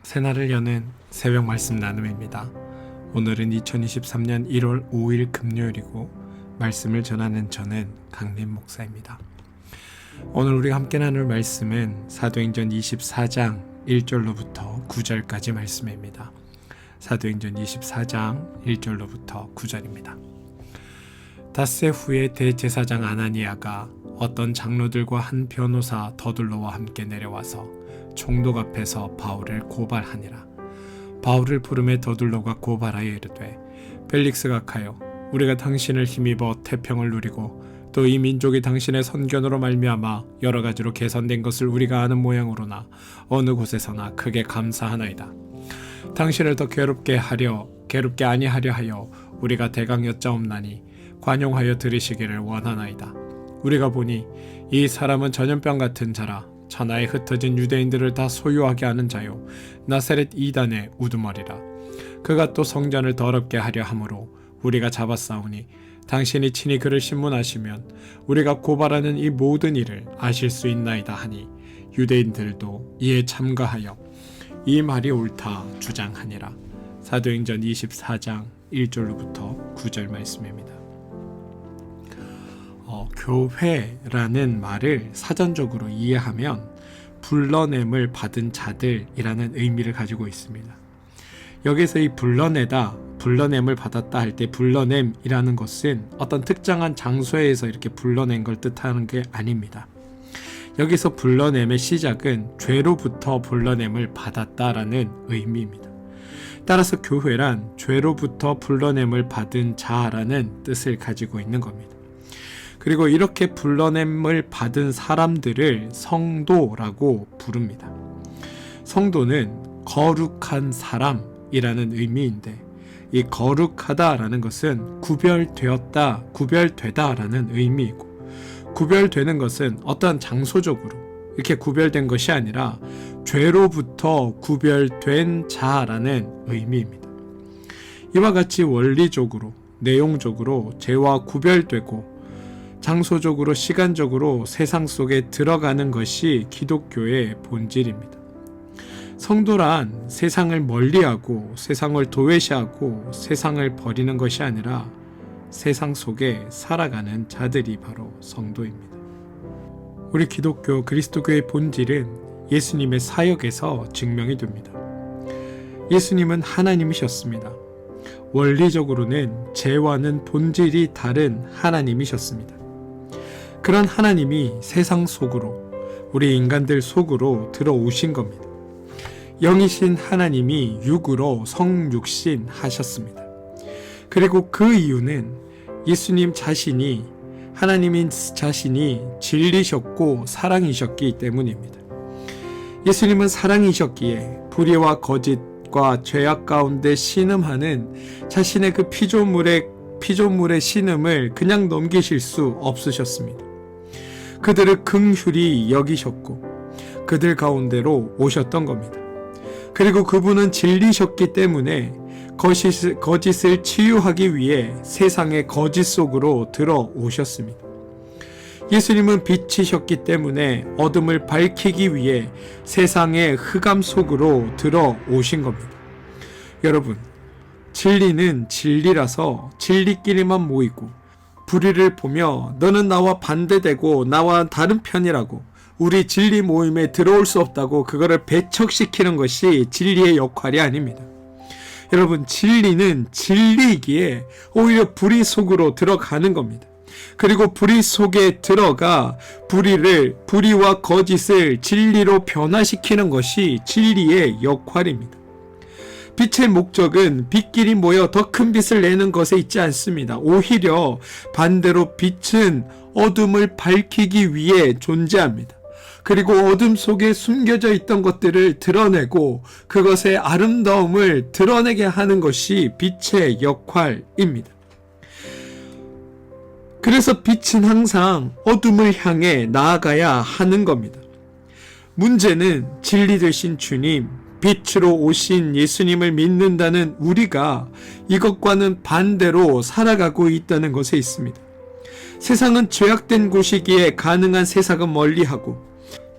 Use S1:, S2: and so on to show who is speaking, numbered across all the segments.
S1: 새날을 여는 새벽 말씀 나눔입니다. 오늘은 2023년 1월 5일 금요일이고 말씀을 전하는 저는 강림 목사입니다. 오늘 우리가 함께 나눌 말씀은 사도행전 24장 1절로부터 9절까지 말씀입니다. 사도행전 24장 1절로부터 9절입니다. 닷새 후에 대제사장 아나니아가 어떤 장로들과 한 변호사 더둘로와 함께 내려와서 총독 앞에서 바울을 고발하니라. 바울을 부르매 더둘로가 고발하여 이르되, 펠릭스가 가요, 우리가 당신을 힘입어 태평을 누리고 또 이 민족이 당신의 선견으로 말미암아 여러 가지로 개선된 것을 우리가 아는 모양으로나 어느 곳에서나 크게 감사하나이다. 당신을 더 괴롭게 아니하려 하여 우리가 대강 여짜옵나니 관용하여 들으시기를 원하나이다. 우리가 보니 이 사람은 전염병 같은 자라 천하에 흩어진 유대인들을 다 소유하게 하는 자요 나사렛 이단의 우두머리라. 그가 또 성전을 더럽게 하려 함으로 우리가 잡았사오니 당신이 친히 그를 신문하시면 우리가 고발하는 이 모든 일을 아실 수 있나이다 하니 유대인들도 이에 참가하여 이 말이 옳다 주장하니라. 사도행전 24장 1절로부터 9절 말씀입니다. 교회라는 말을 사전적으로 이해하면 불러냄을 받은 자들이라는 의미를 가지고 있습니다. 여기서 이 불러냄을 받았다 할 때 불러냄이라는 것은 어떤 특정한 장소에서 이렇게 불러낸 걸 뜻하는 게 아닙니다. 여기서 불러냄의 시작은 죄로부터 불러냄을 받았다라는 의미입니다. 따라서 교회란 죄로부터 불러냄을 받은 자라는 뜻을 가지고 있는 겁니다. 그리고 이렇게 불러냄을 받은 사람들을 성도라고 부릅니다. 성도는 거룩한 사람이라는 의미인데, 이 거룩하다라는 것은 구별되다라는 의미이고, 구별되는 것은 어떤 장소적으로 이렇게 구별된 것이 아니라 죄로부터 구별된 자라는 의미입니다. 이와 같이 원리적으로, 내용적으로 죄와 구별되고 장소적으로, 시간적으로 세상 속에 들어가는 것이 기독교의 본질입니다. 성도란 세상을 멀리하고 세상을 도외시하고 세상을 버리는 것이 아니라 세상 속에 살아가는 자들이 바로 성도입니다. 우리 기독교 그리스도교의 본질은 예수님의 사역에서 증명이 됩니다. 예수님은 하나님이셨습니다. 원리적으로는 죄와는 본질이 다른 하나님이셨습니다. 그런 하나님이 세상 속으로, 우리 인간들 속으로 들어오신 겁니다. 영이신 하나님이 육으로 성육신 하셨습니다. 그리고 그 이유는 예수님 자신이, 하나님인 자신이 진리셨고 사랑이셨기 때문입니다. 예수님은 사랑이셨기에 불의와 거짓과 죄악 가운데 신음하는 자신의 그 피조물의 신음을 그냥 넘기실 수 없으셨습니다. 그들을 긍휼히 여기셨고 그들 가운데로 오셨던 겁니다. 그리고 그분은 진리셨기 때문에 거짓을 치유하기 위해 세상의 거짓 속으로 들어오셨습니다. 예수님은 빛이셨기 때문에 어둠을 밝히기 위해 세상의 흑암 속으로 들어오신 겁니다. 여러분, 진리는 진리라서 진리끼리만 모이고, 불의를 보며 너는 나와 반대되고 나와 다른 편이라고 우리 진리 모임에 들어올 수 없다고 그거를 배척시키는 것이 진리의 역할이 아닙니다. 여러분, 진리는 진리이기에 오히려 불의 속으로 들어가는 겁니다. 그리고 불의 속에 들어가 불의와 거짓을 진리로 변화시키는 것이 진리의 역할입니다. 빛의 목적은 빛끼리 모여 더 큰 빛을 내는 것에 있지 않습니다. 오히려 반대로 빛은 어둠을 밝히기 위해 존재합니다. 그리고 어둠 속에 숨겨져 있던 것들을 드러내고 그것의 아름다움을 드러내게 하는 것이 빛의 역할입니다. 그래서 빛은 항상 어둠을 향해 나아가야 하는 겁니다. 문제는 진리 되신 주님, 빛으로 오신 예수님을 믿는다는 우리가 이것과는 반대로 살아가고 있다는 것에 있습니다. 세상은 죄악된 곳이기에 가능한 세상은 멀리하고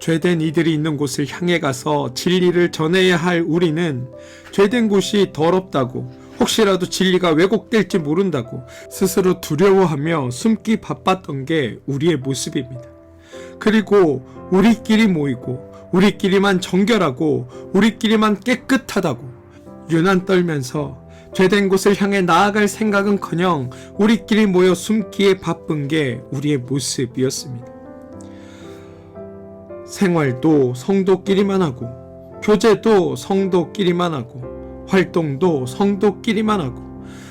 S1: 죄된 이들이 있는 곳을 향해 가서 진리를 전해야 할 우리는 죄된 곳이 더럽다고, 혹시라도 진리가 왜곡될지 모른다고 스스로 두려워하며 숨기 바빴던 게 우리의 모습입니다. 그리고 우리끼리 모이고 우리끼리만 정결하고 우리끼리만 깨끗하다고 유난 떨면서 죄된 곳을 향해 나아갈 생각은커녕 우리끼리 모여 숨기에 바쁜 게 우리의 모습이었습니다. 생활도 성도끼리만 하고, 교제도 성도끼리만 하고, 활동도 성도끼리만 하고,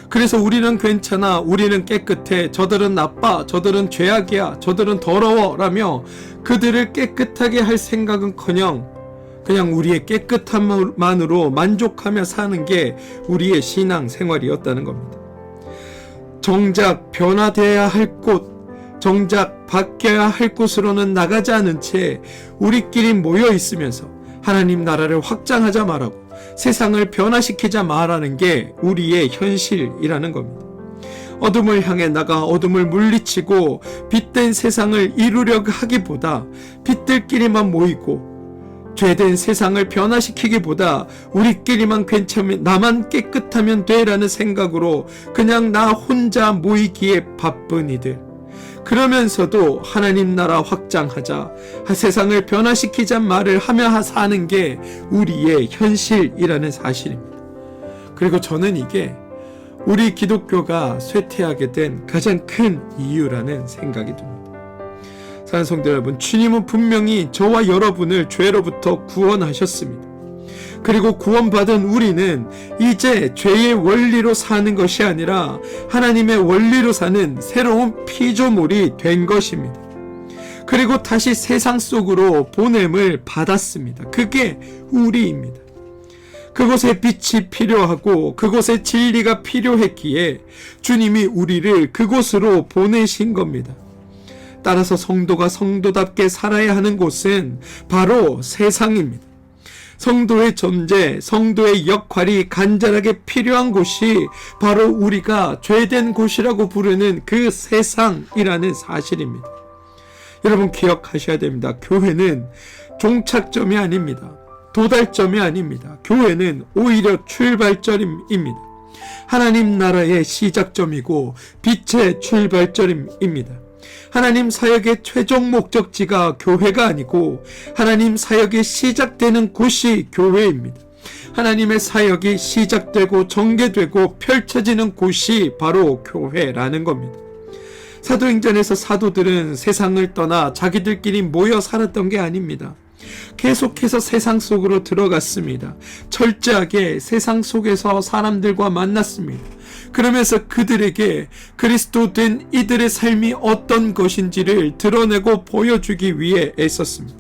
S1: 그래서 우리는 괜찮아, 우리는 깨끗해, 저들은 나빠, 저들은 죄악이야, 저들은 더러워 라며 그들을 깨끗하게 할 생각은커녕 그냥 우리의 깨끗함만으로 만족하며 사는 게 우리의 신앙 생활이었다는 겁니다. 정작 변화되어야 할 곳, 정작 바뀌어야 할 곳으로는 나가지 않은 채 우리끼리 모여 있으면서 하나님 나라를 확장하자 말하고 세상을 변화시키자 말하는 게 우리의 현실이라는 겁니다. 어둠을 향해 나가 어둠을 물리치고 빛된 세상을 이루려고 하기보다 빛들끼리만 모이고 죄된 세상을 변화시키기보다 우리끼리만 괜찮으면, 나만 깨끗하면 돼라는 생각으로 그냥 나 혼자 모이기에 바쁜 이들, 그러면서도 하나님 나라 확장하자, 세상을 변화시키자 말을 하며 사는 게 우리의 현실이라는 사실입니다. 그리고 저는 이게 우리 기독교가 쇠퇴하게 된 가장 큰 이유라는 생각이 듭니다. 사랑하는 성도 여러분, 주님은 분명히 저와 여러분을 죄로부터 구원하셨습니다. 그리고 구원받은 우리는 이제 죄의 원리로 사는 것이 아니라 하나님의 원리로 사는 새로운 피조물이 된 것입니다. 그리고 다시 세상 속으로 보냄을 받았습니다. 그게 우리입니다. 그곳에 빛이 필요하고 그곳에 진리가 필요했기에 주님이 우리를 그곳으로 보내신 겁니다. 따라서 성도가 성도답게 살아야 하는 곳은 바로 세상입니다. 성도의 존재, 성도의 역할이 간절하게 필요한 곳이 바로 우리가 죄된 곳이라고 부르는 그 세상이라는 사실입니다. 여러분 기억하셔야 됩니다. 교회는 종착점이 아닙니다. 도달점이 아닙니다. 교회는 오히려 출발점입니다. 하나님 나라의 시작점이고 빛의 출발점입니다. 하나님 사역의 최종 목적지가 교회가 아니고 하나님 사역이 시작되는 곳이 교회입니다. 하나님의 사역이 시작되고 전개되고 펼쳐지는 곳이 바로 교회라는 겁니다. 사도행전에서 사도들은 세상을 떠나 자기들끼리 모여 살았던 게 아닙니다. 계속해서 세상 속으로 들어갔습니다. 철저하게 세상 속에서 사람들과 만났습니다. 그러면서 그들에게 그리스도 된 이들의 삶이 어떤 것인지를 드러내고 보여주기 위해 애썼습니다.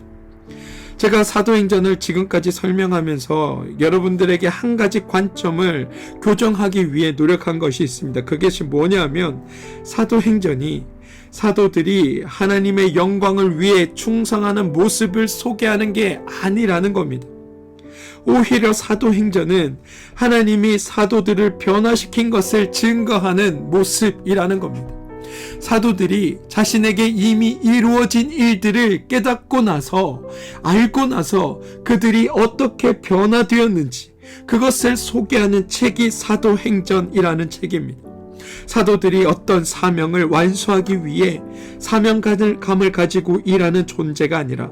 S1: 제가 사도행전을 지금까지 설명하면서 여러분들에게 한 가지 관점을 교정하기 위해 노력한 것이 있습니다. 그것이 뭐냐면 사도행전이 사도들이 하나님의 영광을 위해 충성하는 모습을 소개하는 게 아니라는 겁니다. 오히려 사도행전은 하나님이 사도들을 변화시킨 것을 증거하는 모습이라는 겁니다. 사도들이 자신에게 이미 이루어진 일들을 깨닫고 나서, 알고 나서 그들이 어떻게 변화되었는지 그것을 소개하는 책이 사도행전이라는 책입니다. 사도들이 어떤 사명을 완수하기 위해 사명감을 가지고 일하는 존재가 아니라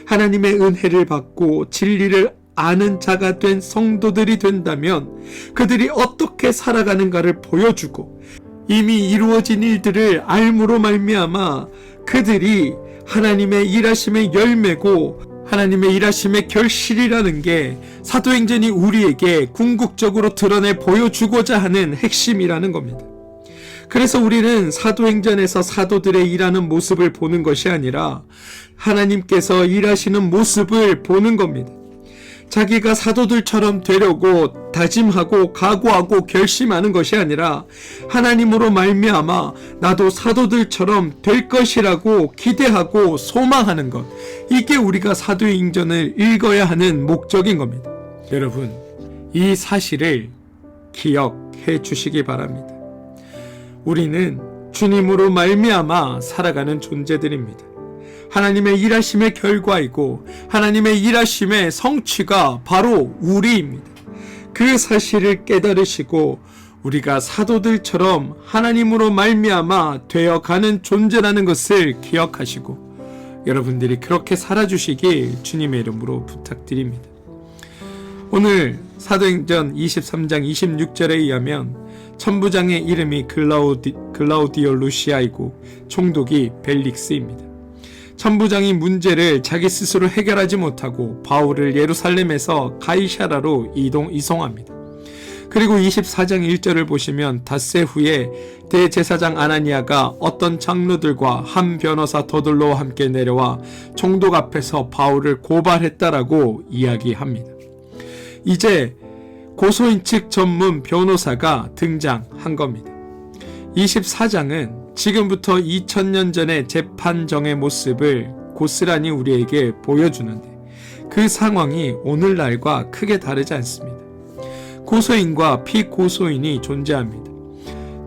S1: 하나님의 은혜를 받고 진리를 아는 자가 된 성도들이 된다면 그들이 어떻게 살아가는가를 보여주고 이미 이루어진 일들을 알므로 말미암아 그들이 하나님의 일하심의 열매고 하나님의 일하심의 결실이라는 게 사도행전이 우리에게 궁극적으로 드러내 보여주고자 하는 핵심이라는 겁니다. 그래서 우리는 사도행전에서 사도들의 일하는 모습을 보는 것이 아니라 하나님께서 일하시는 모습을 보는 겁니다. 자기가 사도들처럼 되려고 다짐하고 각오하고 결심하는 것이 아니라 하나님으로 말미암아 나도 사도들처럼 될 것이라고 기대하고 소망하는 것, 이게 우리가 사도행전을 읽어야 하는 목적인 겁니다. 여러분, 이 사실을 기억해 주시기 바랍니다. 우리는 주님으로 말미암아 살아가는 존재들입니다. 하나님의 일하심의 결과이고 하나님의 일하심의 성취가 바로 우리입니다. 그 사실을 깨달으시고 우리가 사도들처럼 하나님으로 말미암아 되어가는 존재라는 것을 기억하시고 여러분들이 그렇게 살아주시길 주님의 이름으로 부탁드립니다. 오늘 사도행전 23장 26절에 의하면 천부장의 이름이 글라우디오 루시아이고 총독이 벨릭스입니다. 천부장이 문제를 자기 스스로 해결하지 못하고 바울을 예루살렘에서 가이사라로 이송합니다. 그리고 24장 1절을 보시면 닷새 후에 대제사장 아나니아가 어떤 장로들과 한 변호사 더둘로와 함께 내려와 총독 앞에서 바울을 고발했다라고 이야기합니다. 이제 고소인 측 전문 변호사가 등장한 겁니다. 24장은 지금부터 2000년 전의 재판정의 모습을 고스란히 우리에게 보여주는데 그 상황이 오늘날과 크게 다르지 않습니다. 고소인과 피고소인이 존재합니다.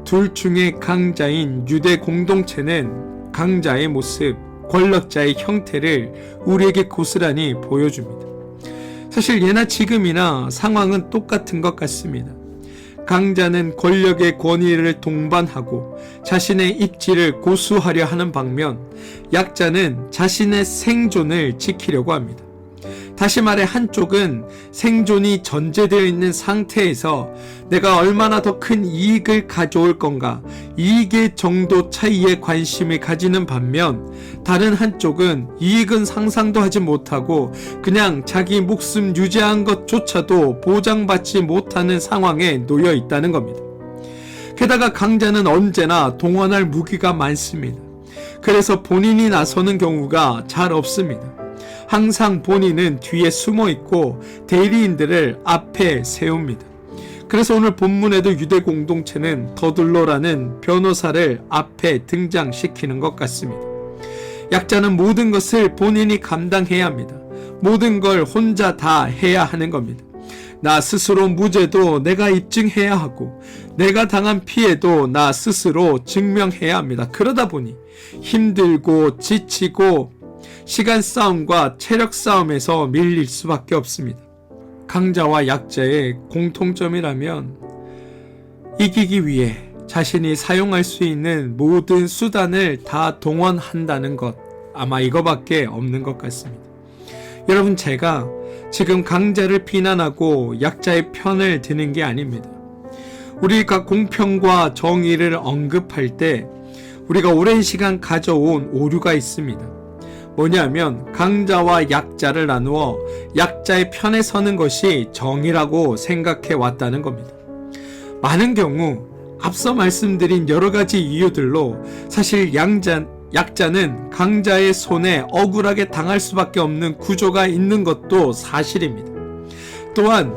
S1: 둘 중에 강자인 유대 공동체는 강자의 모습, 권력자의 형태를 우리에게 고스란히 보여줍니다. 사실 예나 지금이나 상황은 똑같은 것 같습니다. 강자는 권력의 권위를 동반하고 자신의 입지를 고수하려 하는 반면 약자는 자신의 생존을 지키려고 합니다. 다시 말해 한쪽은 생존이 전제되어 있는 상태에서 내가 얼마나 더 큰 이익을 가져올 건가 이익의 정도 차이에 관심을 가지는 반면 다른 한쪽은 이익은 상상도 하지 못하고 그냥 자기 목숨 유지한 것조차도 보장받지 못하는 상황에 놓여 있다는 겁니다. 게다가 강자는 언제나 동원할 무기가 많습니다. 그래서 본인이 나서는 경우가 잘 없습니다. 항상 본인은 뒤에 숨어 있고 대리인들을 앞에 세웁니다. 그래서 오늘 본문에도 유대 공동체는 더둘로라는 변호사를 앞에 등장시키는 것 같습니다. 약자는 모든 것을 본인이 감당해야 합니다. 모든 걸 혼자 다 해야 하는 겁니다. 나 스스로 무죄도 내가 입증해야 하고 내가 당한 피해도 나 스스로 증명해야 합니다. 그러다 보니 힘들고 지치고 시간 싸움과 체력 싸움에서 밀릴 수밖에 없습니다. 강자와 약자의 공통점이라면 이기기 위해 자신이 사용할 수 있는 모든 수단을 다 동원한다는 것, 아마 이거밖에 없는 것 같습니다. 여러분, 제가 지금 강자를 비난하고 약자의 편을 드는 게 아닙니다. 우리가 공평과 정의를 언급할 때 우리가 오랜 시간 가져온 오류가 있습니다. 뭐냐면 강자와 약자를 나누어 약자의 편에 서는 것이 정의라고 생각해 왔다는 겁니다. 많은 경우 앞서 말씀드린 여러 가지 이유들로 사실 약자는 강자의 손에 억울하게 당할 수밖에 없는 구조가 있는 것도 사실입니다. 또한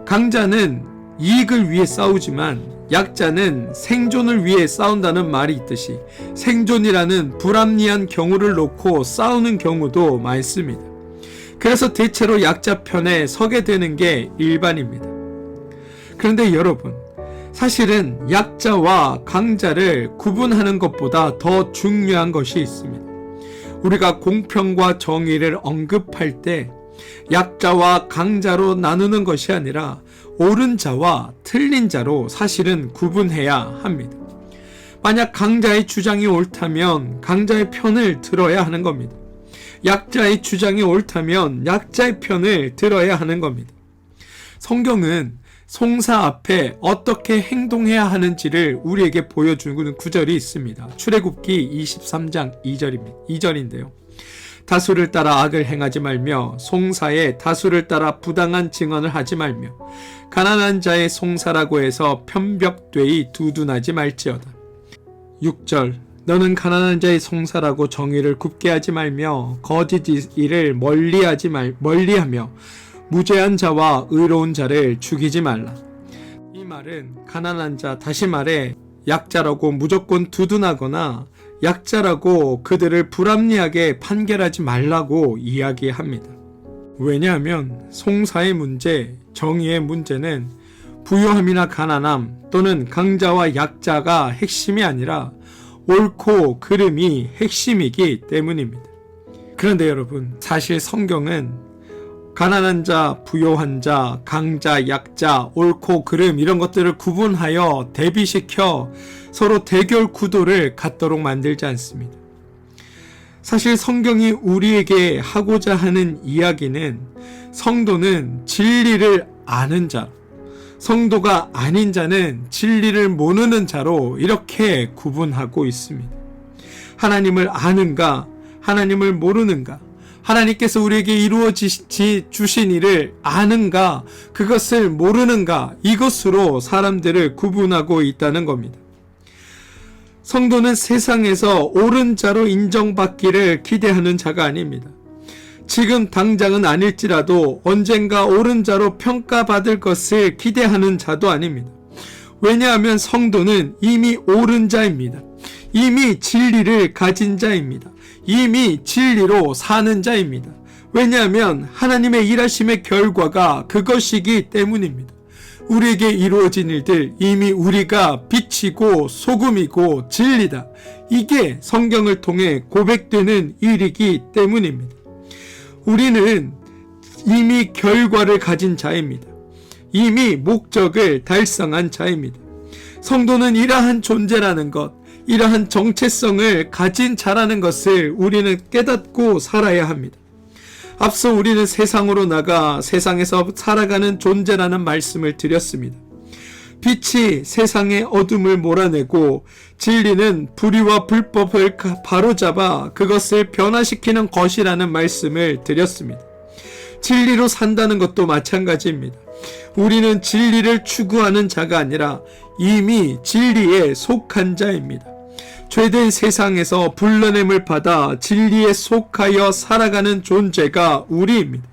S1: 강자는 이익을 위해 싸우지만 약자는 생존을 위해 싸운다는 말이 있듯이 생존이라는 불합리한 경우를 놓고 싸우는 경우도 많습니다. 그래서 대체로 약자 편에 서게 되는 게 일반입니다. 그런데 여러분, 사실은 약자와 강자를 구분하는 것보다 더 중요한 것이 있습니다. 우리가 공평과 정의를 언급할 때 약자와 강자로 나누는 것이 아니라 옳은 자와 틀린 자로 사실은 구분해야 합니다. 만약 강자의 주장이 옳다면 강자의 편을 들어야 하는 겁니다. 약자의 주장이 옳다면 약자의 편을 들어야 하는 겁니다. 성경은 송사 앞에 어떻게 행동해야 하는지를 우리에게 보여주는 구절이 있습니다. 출애굽기 23장 2절인데요. 다수를 따라 악을 행하지 말며 송사에 다수를 따라 부당한 증언을 하지 말며 가난한 자의 송사라고 해서 편벽되이 두둔하지 말지어다. 6절 너는 가난한 자의 송사라고 정의를 굽게 하지 말며 거짓 일을 멀리하며 무죄한 자와 의로운 자를 죽이지 말라. 이 말은 가난한 자, 다시 말해 약자라고 무조건 두둔하거나 약자라고 그들을 불합리하게 판결하지 말라고 이야기합니다. 왜냐하면 송사의 문제, 정의의 문제는 부유함이나 가난함 또는 강자와 약자가 핵심이 아니라 옳고 그름이 핵심이기 때문입니다. 그런데 여러분, 사실 성경은 가난한 자, 부요한 자, 강자, 약자, 옳고 그름 이런 것들을 구분하여 대비시켜 서로 대결 구도를 갖도록 만들지 않습니다. 사실 성경이 우리에게 하고자 하는 이야기는 성도는 진리를 아는 자, 성도가 아닌 자는 진리를 모르는 자로 이렇게 구분하고 있습니다. 하나님을 아는가, 하나님을 모르는가, 하나님께서 우리에게 이루어 주신 일을 아는가, 그것을 모르는가, 이것으로 사람들을 구분하고 있다는 겁니다. 성도는 세상에서 옳은 자로 인정받기를 기대하는 자가 아닙니다. 지금 당장은 아닐지라도 언젠가 옳은 자로 평가받을 것을 기대하는 자도 아닙니다. 왜냐하면 성도는 이미 옳은 자입니다. 이미 진리를 가진 자입니다. 이미 진리로 사는 자입니다. 왜냐하면 하나님의 일하심의 결과가 그것이기 때문입니다. 우리에게 이루어진 일들, 이미 우리가 빛이고 소금이고 진리다. 이게 성경을 통해 고백되는 일이기 때문입니다. 우리는 이미 결과를 가진 자입니다. 이미 목적을 달성한 자입니다. 성도는 이러한 존재라는 것, 이러한 정체성을 가진 자라는 것을 우리는 깨닫고 살아야 합니다. 앞서 우리는 세상으로 나가 세상에서 살아가는 존재라는 말씀을 드렸습니다. 빛이 세상의 어둠을 몰아내고 진리는 불의와 불법을 바로잡아 그것을 변화시키는 것이라는 말씀을 드렸습니다. 진리로 산다는 것도 마찬가지입니다. 우리는 진리를 추구하는 자가 아니라 이미 진리에 속한 자입니다. 죄된 세상에서 불러냄을 받아 진리에 속하여 살아가는 존재가 우리입니다.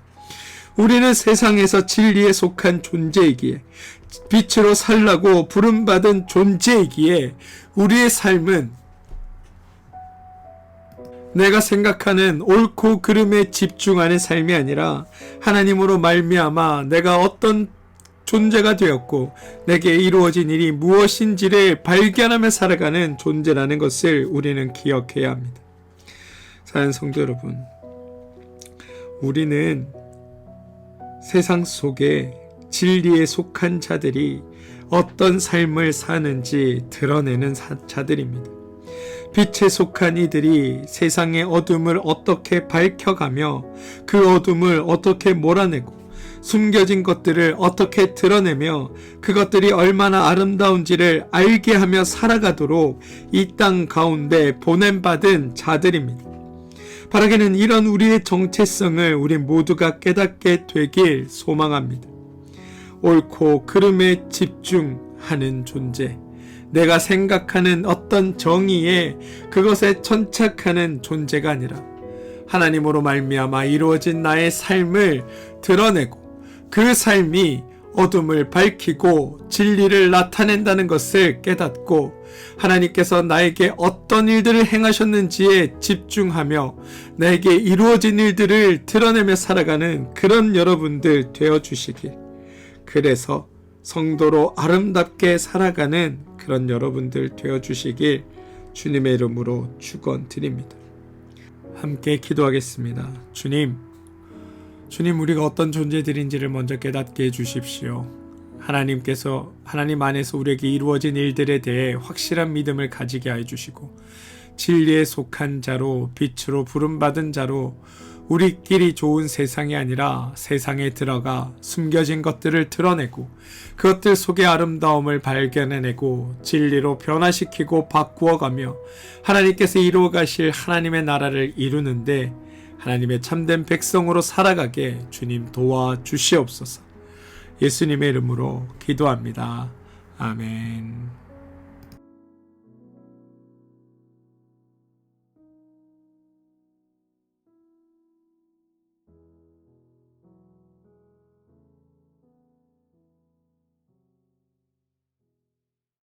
S1: 우리는 세상에서 진리에 속한 존재이기에, 빛으로 살라고 부름받은 존재이기에 우리의 삶은 내가 생각하는 옳고 그름에 집중하는 삶이 아니라 하나님으로 말미암아 내가 어떤 존재가 되었고 내게 이루어진 일이 무엇인지를 발견하며 살아가는 존재라는 것을 우리는 기억해야 합니다. 사랑하는 성도 여러분, 우리는 세상 속에 진리에 속한 자들이 어떤 삶을 사는지 드러내는 자들입니다. 빛에 속한 이들이 세상의 어둠을 어떻게 밝혀가며 그 어둠을 어떻게 몰아내고 숨겨진 것들을 어떻게 드러내며 그것들이 얼마나 아름다운지를 알게 하며 살아가도록 이 땅 가운데 보냄받은 자들입니다. 바라기는 이런 우리의 정체성을 우리 모두가 깨닫게 되길 소망합니다. 옳고 그름에 집중하는 존재, 내가 생각하는 어떤 정의에 그것에 천착하는 존재가 아니라 하나님으로 말미암아 이루어진 나의 삶을 드러내고 그 삶이 어둠을 밝히고 진리를 나타낸다는 것을 깨닫고 하나님께서 나에게 어떤 일들을 행하셨는지에 집중하며 나에게 이루어진 일들을 드러내며 살아가는 그런 여러분들 되어주시길, 그래서 성도로 아름답게 살아가는 그런 여러분들 되어주시길 주님의 이름으로 축원드립니다. 함께 기도하겠습니다. 주님, 우리가 어떤 존재들인지를 먼저 깨닫게 해주십시오. 하나님 안에서 우리에게 이루어진 일들에 대해 확실한 믿음을 가지게 해주시고 진리에 속한 자로, 빛으로 부름받은 자로 우리끼리 좋은 세상이 아니라 세상에 들어가 숨겨진 것들을 드러내고 그것들 속의 아름다움을 발견해내고 진리로 변화시키고 바꾸어가며 하나님께서 이루어 가실 하나님의 나라를 이루는데 하나님의 참된 백성으로 살아가게 주님 도와주시옵소서. 예수님의 이름으로 기도합니다. 아멘.